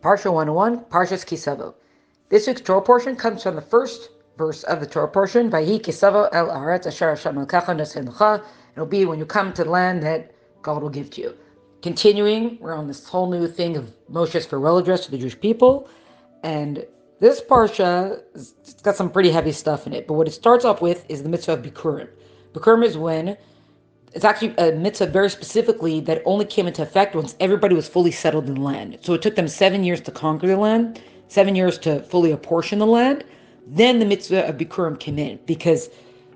Parsha 101, Parshas Ki Tavo. This week's Torah portion comes from the first verse of the Torah portion, Ki Tavo el Aretz asher Hashem elkecha nosen lecha. It'll be when you come to the land that God will give to you. Continuing, we're on this whole new thing of Moshe's farewell address to the Jewish people, and this Parsha, it's got some pretty heavy stuff in it, but what it starts off with is the mitzvah of Bikkurim. Bikkurim is when it's actually a mitzvah very specifically that only came into effect once everybody was fully settled in the land. So it took them 7 years to conquer the land, 7 years to fully apportion the land. Then the mitzvah of Bikkurim came in, because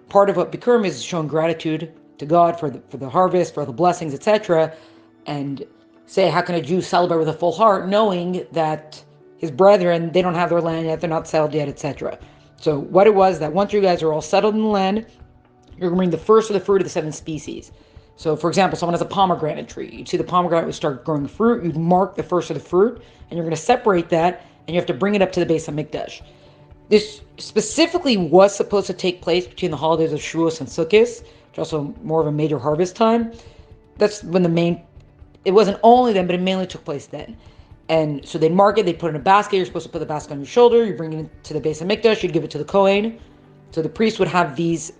part of what Bikkurim is showing gratitude to God for the harvest, for the blessings, etc. And say, how can a Jew celebrate with a full heart, knowing that his brethren, they don't have their land yet, they're not settled yet, etc. So what it was that once you guys are all settled in the land, you're going to bring the first of the fruit of the 7 species. So, for example, someone has a pomegranate tree. You'd see the pomegranate would start growing fruit. You'd mark the first of the fruit, and you're going to separate that, and you have to bring it up to the base of Mikdash. This specifically was supposed to take place between the holidays of Shavuos and Sukkot, which is also more of a major harvest time. That's when it wasn't only then, but it mainly took place then. And so they'd mark it, they'd put it in a basket. You're supposed to put the basket on your shoulder. You bring it to the base of Mikdash. You'd give it to the Kohen. So the priest would have these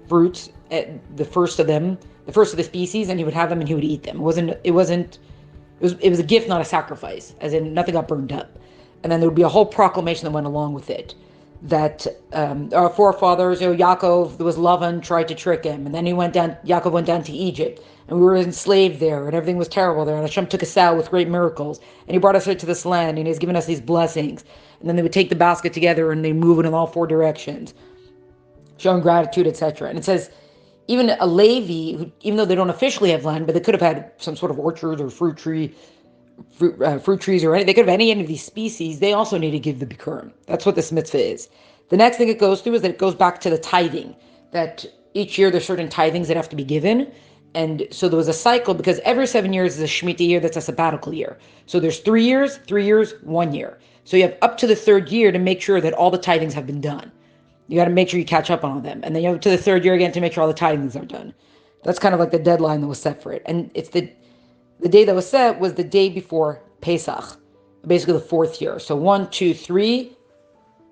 fruits, the first of the species, and he would have them and he would eat them. It was a gift, not a sacrifice, as in nothing got burned up. And then there would be a whole proclamation that went along with it, that our forefathers, Yaakov, there was Lavan tried to trick him, and then Yaakov went down to Egypt, and we were enslaved there, and everything was terrible there, and Hashem took us out with great miracles, and he brought us to this land, and he's given us these blessings. And then they would take the basket together and they move it in all 4 directions, showing gratitude, etc. And it says, even a Levi, even though they don't officially have land, but they could have had some sort of orchard or fruit trees or anything. They could have any of these species. They also need to give the Bikkurim. That's what this mitzvah is. The next thing it goes through is that it goes back to the tithing, that each year there's certain tithings that have to be given. And so there was a cycle, because every 7 years is a Shemitah year, that's a sabbatical year. So there's 3 years, 1 year. So you have up to the 3rd year to make sure that all the tithings have been done. You got to make sure you catch up on all them. And then you have to the 3rd year again to make sure all the tithings are done. That's kind of like the deadline that was set for it. And it's the day that was set was the day before Pesach, basically the 4th year. So 1, 2, 3,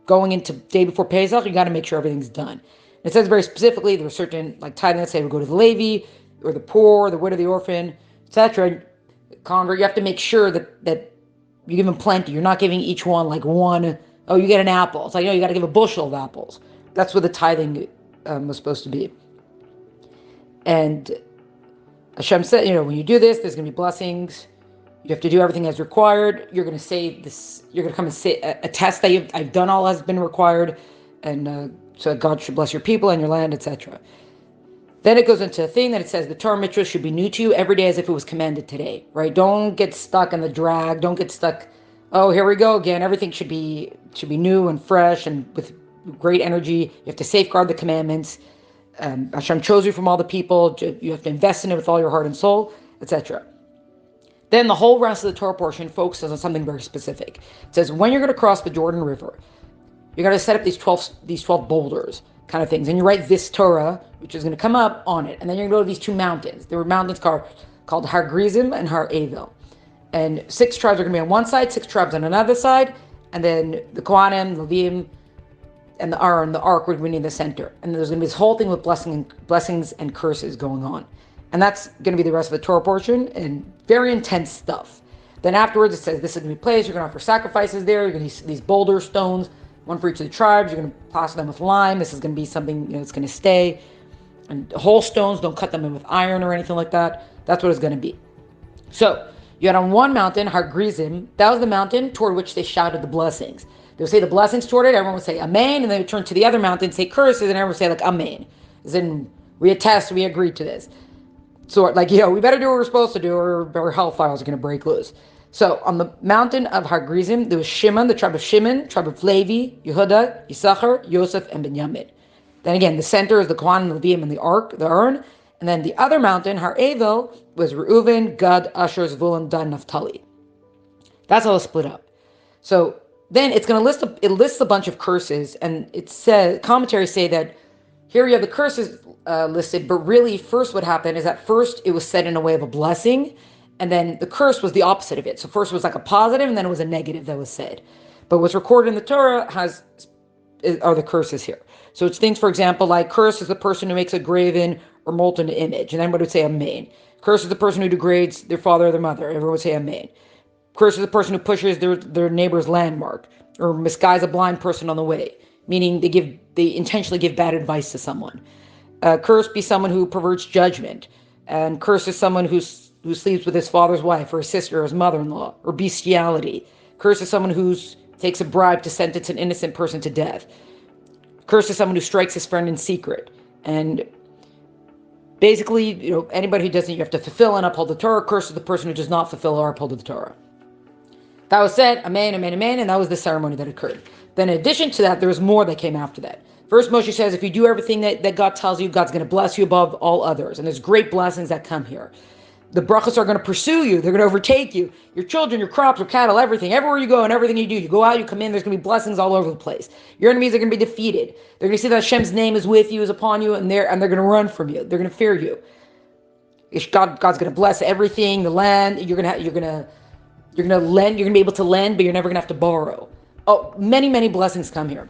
going into day before Pesach, you got to make sure everything's done. And it says very specifically, there were certain tithing that say would go to the Levi, or the poor, the widow, the orphan, etc. Convert, you have to make sure that you give them plenty. You're not giving each one one. Oh, you get an apple. It's you got to give a bushel of apples. That's what the tithing was supposed to be. And Hashem said, when you do this, there's going to be blessings. You have to do everything as required. You're going to say this. You're going to come and say attest that I've done all has been required, and so that God should bless your people and your land, etc. Then it goes into a thing that it says the Torah mitzvah should be new to you every day as if it was commanded today, right? Don't get stuck in the drag. Don't get stuck. Oh, here we go again. Everything should be new and fresh and with great energy. You have to safeguard the commandments. Hashem chose you from all the people. You have to invest in it with all your heart and soul, etc. Then the whole rest of the Torah portion focuses on something very specific. It says when you're going to cross the Jordan River, you're going to set up these 12 boulders kind of things, and you write this Torah, which is going to come up on it, and then you're going to go to these 2 mountains. There were mountains called Har Grizim and Har Eival. And 6 tribes are going to be on one side, 6 tribes on another side, and then the Kohanim, Levim, and the Aaron, the Ark, would be in the center. And there's going to be this whole thing with blessings and curses going on. And that's going to be the rest of the Torah portion, and very intense stuff. Then afterwards, it says this is going to be a place, you're going to offer sacrifices there, you're going to use these boulder stones, one for each of the tribes, you're going to plaster them with lime, this is going to be something that's going to stay. And whole stones, don't cut them in with iron or anything like that. That's what it's going to be. So, you had on one mountain, Har Grizim, that was the mountain toward which they shouted the blessings. They would say the blessings toward it, everyone would say Amen, and they would turn to the other mountain, say curses, and everyone would say Amen. As in, we attest, we agreed to this. So we better do what we're supposed to do, or our hellfires are going to break loose. So on the mountain of Har Grizim, there was Shimon, the tribe of Shimon, tribe of Levi, Yehuda, Yisachar, Yosef, and Benjamin. Then again, the center is the Kohanim, Levim, and the Ark, the Aaron. And then the other mountain, Har Eival, was Reuven, Gad, Asher, Zvulun, Dan, Naphtali. That's how it's split up. So then it's going to lists a bunch of curses, and it says, commentaries say that here you have the curses listed, but really first what happened is that first it was said in a way of a blessing, And then the curse was the opposite of it. So first was like a positive, and then it was a negative that was said. But what's recorded in the Torah are the curses here. So it's things, for example, like curse is the person who makes a graven or molten image. And everybody would say amen. Curse is the person who degrades their father or their mother. Everyone would say amen. Curse is the person who pushes their neighbor's landmark or misguides a blind person on the way, meaning they intentionally give bad advice to someone. Curse be someone who perverts judgment. And curse is someone who sleeps with his father's wife or his sister or his mother-in-law, or bestiality. Curse is someone who takes a bribe to sentence an innocent person to death. Curse is someone who strikes his friend in secret. And basically, anybody who doesn't, you have to fulfill and uphold the Torah. Curse is the person who does not fulfill or uphold the Torah. That was said, amen, amen, amen, and that was the ceremony that occurred. Then in addition to that, there was more that came after that. First, Moshe says, if you do everything that God tells you, God's going to bless you above all others. And there's great blessings that come here. The brachas are going to pursue you. They're going to overtake you. Your children, your crops, your cattle, everything. Everywhere you go and everything you do. You go out, you come in, there's going to be blessings all over the place. Your enemies are going to be defeated. They're going to see that Hashem's name is with you, is upon you, and they're going to run from you. They're going to fear you. God's going to bless everything, the land. You're going to lend. You're going to be able to lend, but you're never going to have to borrow. Oh, many, many blessings come here.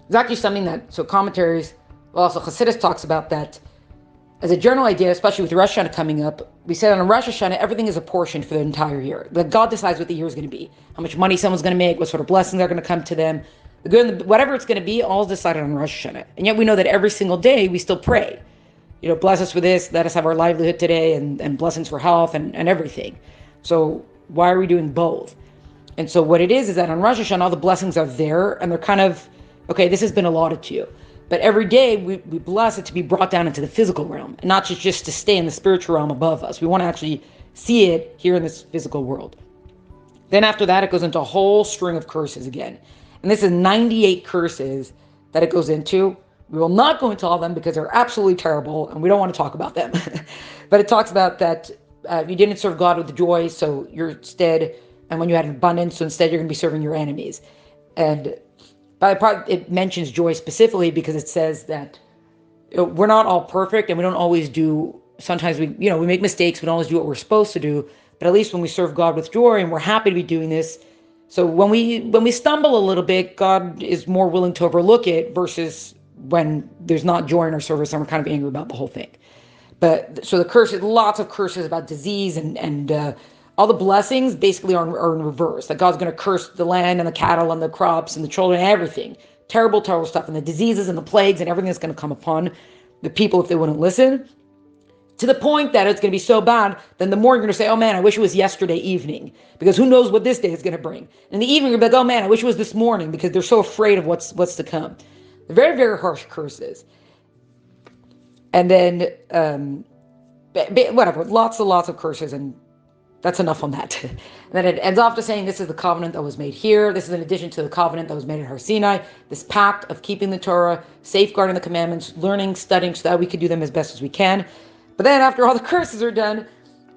It's actually something commentaries, also Chassidus talks about that as a general idea, especially with Rosh Hashanah coming up. We said on Rosh Hashanah, everything is apportioned for the entire year. That God decides what the year is going to be, how much money someone's going to make, what sort of blessings are going to come to them. The good, whatever it's going to be, all is decided on Rosh Hashanah. And yet we know that every single day we still pray. Bless us for this, let us have our livelihood today, and blessings for health and everything. So why are we doing both? And so what it is that on Rosh Hashanah, all the blessings are there, and they're kind of, okay, this has been allotted to you. But every day we bless it to be brought down into the physical realm, and not just to stay in the spiritual realm above us. We want to actually see it here in this physical world. Then after that, it goes into a whole string of curses again. And this is 98 curses that it goes into. We will not go into all of them because they're absolutely terrible, and we don't want to talk about them. But it talks about that you didn't serve God with joy, so you're instead, and when you had an abundance, so instead you're going to be serving your enemies. And it mentions joy specifically because it says that we're not all perfect, and we don't always do. Sometimes we make mistakes. We don't always do what we're supposed to do. But at least when we serve God with joy, and we're happy to be doing this. So when we stumble a little bit, God is more willing to overlook it versus when there's not joy in our service and we're kind of angry about the whole thing. But so the curses, lots of curses about disease and all the blessings basically are in reverse. That God's going to curse the land and the cattle and the crops and the children and everything. Terrible, terrible stuff. And the diseases and the plagues and everything that's going to come upon the people if they wouldn't listen. To the point that it's going to be so bad, then the more you're going to say, oh man, I wish it was yesterday evening. Because who knows what this day is going to bring. And in the evening, you're going to be like, oh man, I wish it was this morning. Because they're so afraid of what's to come. They're very, very harsh curses. And then, whatever, lots and lots of curses, and that's enough on that. And then it ends off to saying this is the covenant that was made here. This is in addition to the covenant that was made at Har Sinai. This pact of keeping the Torah, safeguarding the commandments, learning, studying, so that we could do them as best as we can. But then after all the curses are done,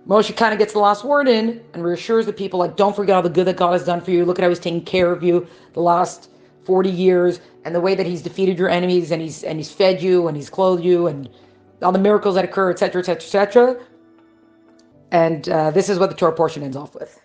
Moshe kind of gets the last word in and reassures the people, like, don't forget all the good that God has done for you. Look at how He's taking care of you the last 40 years, and the way that He's defeated your enemies, and He's fed you, and He's clothed you, and all the miracles that occur, etc., etc., etc. And this is what the Torah portion ends off with.